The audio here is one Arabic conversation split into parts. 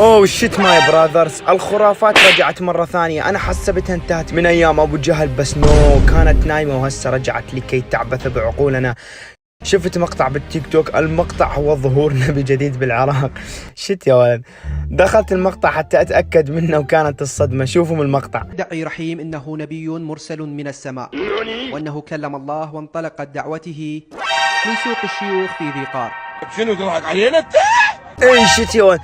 اوه شيت ماي براذرز، الخرافات رجعت مرة ثانية. انا حسبتها انتهت من ايام ابو جهل، بس نو، كانت نايمة وهسه رجعت لكي تعبث بعقولنا. شفت مقطع بالتيك توك، المقطع هو ظهور نبي جديد بالعراق. شت يا ولد، دخلت المقطع حتى اتأكد منه وكانت الصدمة. شوفوا من المقطع. دعي رحيم إنه نبي مرسل من السماء، وأنه كلم الله وانطلقت دعوته من سوق الشيوخ في ذي قار. شنو تضحك علينا انت؟ اي شت يا ولد،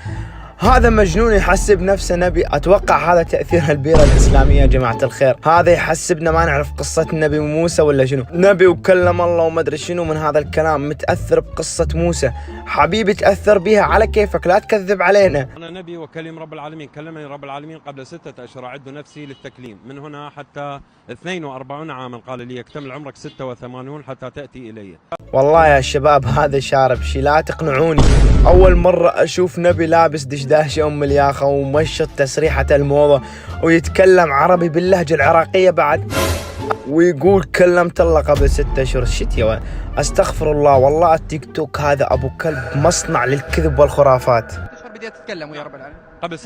هذا مجنون يحسب نفسه نبي. اتوقع هذا تأثير البيرة الاسلامية يا جماعة الخير. هذا يحسبنا ما نعرف قصة النبي موسى ولا شنو، نبي وكلم الله وما ادري شنو من هذا الكلام. متأثر بقصة موسى حبيبي، تأثر بها على كيفك، لا تكذب علينا. أنا نبي وكلم رب العالمين، كلمني رب العالمين قبل 6 أشهر، أعد نفسي للتكليم. من هنا حتى 42 عاما قال لي يكتمل عمرك 86 حتى تأتي إلي. والله يا شباب هذا شارب شي، لا تقنعوني. أول مرة أشوف نبي لابس دشداشة أم الياخة ومشط تسريحة الموضة ويتكلم عربي باللهجة العراقية بعد، ويقول كلمت الله قبل 6 أشهر. شت يا ولد، أستغفر الله. والله التيك توك هذا أبو كلب مصنع للكذب والخرافات. شهر بديت تتكلم ويا رب العالمين؟ قبل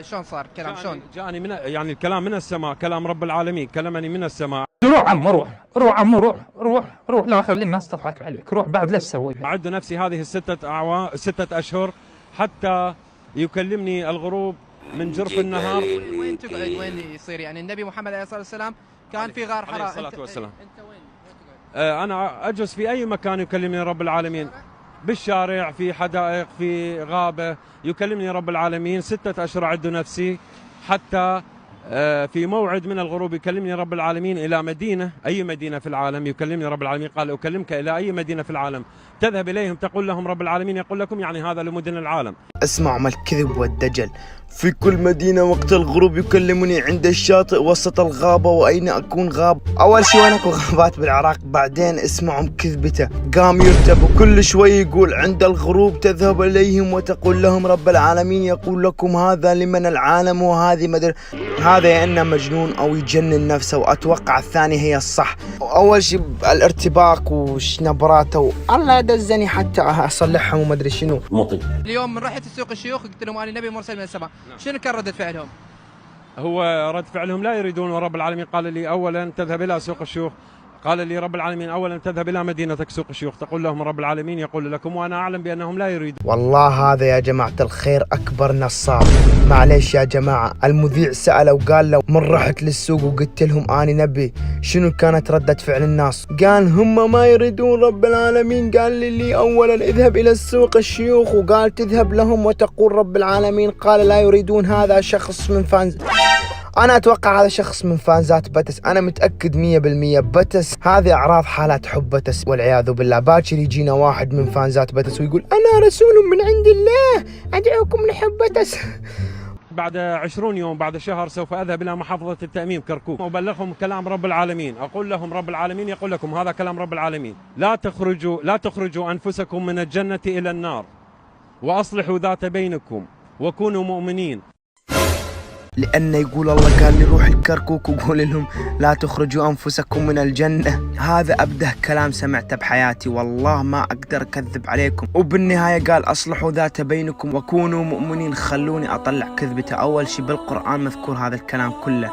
شلون صار الكلام؟ شلون جاني من يعني الكلام من السماء، كلام رب العالمين كلمني من السماء. روح عم روح عم روح لا خلي الناس تضحك عليك، روح بعد لا تسوي. أعد نفسي هذه 6 أشهر حتى يكلمني الغروب من جرف النهار. وين تقعد؟ وين يصير يعني النبي محمد عليه الصلاة والسلام كان في غار حراء، عليه الصلاة والسلام. انت وين تقعد؟ أنا أجلس في أي مكان يكلمني رب العالمين، بالشارع، في حدائق، في غابة، يكلمني رب العالمين. 6 أشهر أعد نفسي حتى في موعد من الغروب يكلمني رب العالمين إلى مدينة، أي مدينة في العالم يكلمني رب العالمين. قال أكلمك إلى أي مدينة في العالم تذهب إليهم تقول لهم رب العالمين يقول لكم، يعني هذا لمدن العالم. اسمعوا ما الكذب والدجل. في كل مدينة وقت الغروب يكلمني عند الشاطئ وسط الغابة، وأين أكون غاب. أول شي وين أكو غابات بالعراق، بعدين اسمعوا كذبته. قام يرتب وكل شوي يقول عند الغروب تذهب إليهم وتقول لهم رب العالمين يقول لكم هذا لمن العالم وهذه مدر. هذا يا إنه مجنون أو يجنن نفسه، وأتوقع الثاني هي الصح. أول شي الارتباك ونبراته، الله دزني حتى أصلحهم وما أدري شنو. اليوم من رحت السوق الشيوخ قلت لهم أنا نبي مرسل من السماء، شنو كان ردة فعلهم؟ هو رد فعلهم لا يريدون. ورب العالمين قال لي أولا تذهب إلى سوق الشيوخ، قال لي رب العالمين أولا تذهب إلى مدينتك سوق الشيوخ تقول لهم رب العالمين يقول لكم، وأنا أعلم بأنهم لا يريدون. والله هذا يا جماعة الخير أكبر نصاب. معليش يا جماعة، المذيع سأله وقال له من رحت للسوق وقلت لهم أنا نبي، شنو كانت ردة فعل الناس؟ قال هم ما يريدون رب العالمين. قال لي أولا اذهب إلى السوق الشيوخ، وقال تذهب لهم وتقول رب العالمين قال لا يريدون. هذا شخص من فانز، أنا أتوقع هذا شخص من فانزات بتس، أنا متأكد 100%. بتس هذه أعراض حالات حب بتس والعياذ بالله. باكر يجينا واحد من فانزات بتس ويقول أنا رسول من عند الله أدعوكم لحب بتس. بعد 20 يوم، بعد شهر، سوف أذهب إلى محافظة التأميم كركوك وأبلغهم كلام رب العالمين. أقول لهم رب العالمين يقول لكم هذا كلام رب العالمين، لا تخرجوا أنفسكم من الجنة إلى النار، وأصلحوا ذات بينكم وكونوا مؤمنين. لأنه يقول الله قال لي روح الكركوك وقول لهم لا تخرجوا أنفسكم من الجنة. هذا أبده كلام سمعته بحياتي، والله ما أقدر أكذب عليكم. وبالنهاية قال أصلحوا ذات بينكم وكونوا مؤمنين. خلوني أطلع كذبته. أول شي بالقرآن مذكور هذا الكلام كله،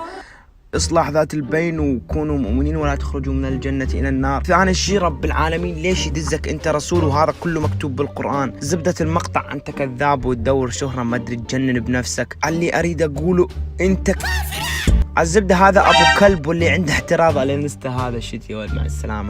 إصلاح ذات البين وكونوا مؤمنين ولا تخرجوا من الجنة إلى النار. ثاني شي رب العالمين ليش يدزك أنت رسول وهذا كله مكتوب بالقرآن؟ زبدة المقطع أنت كذاب وتدور شهرة ما أدري تجنن بنفسك. اللي أريد أقوله أنت الزبدة هذا أبو كلب، واللي عنده احتراض على الانستا هذا شتي. مع السلامة.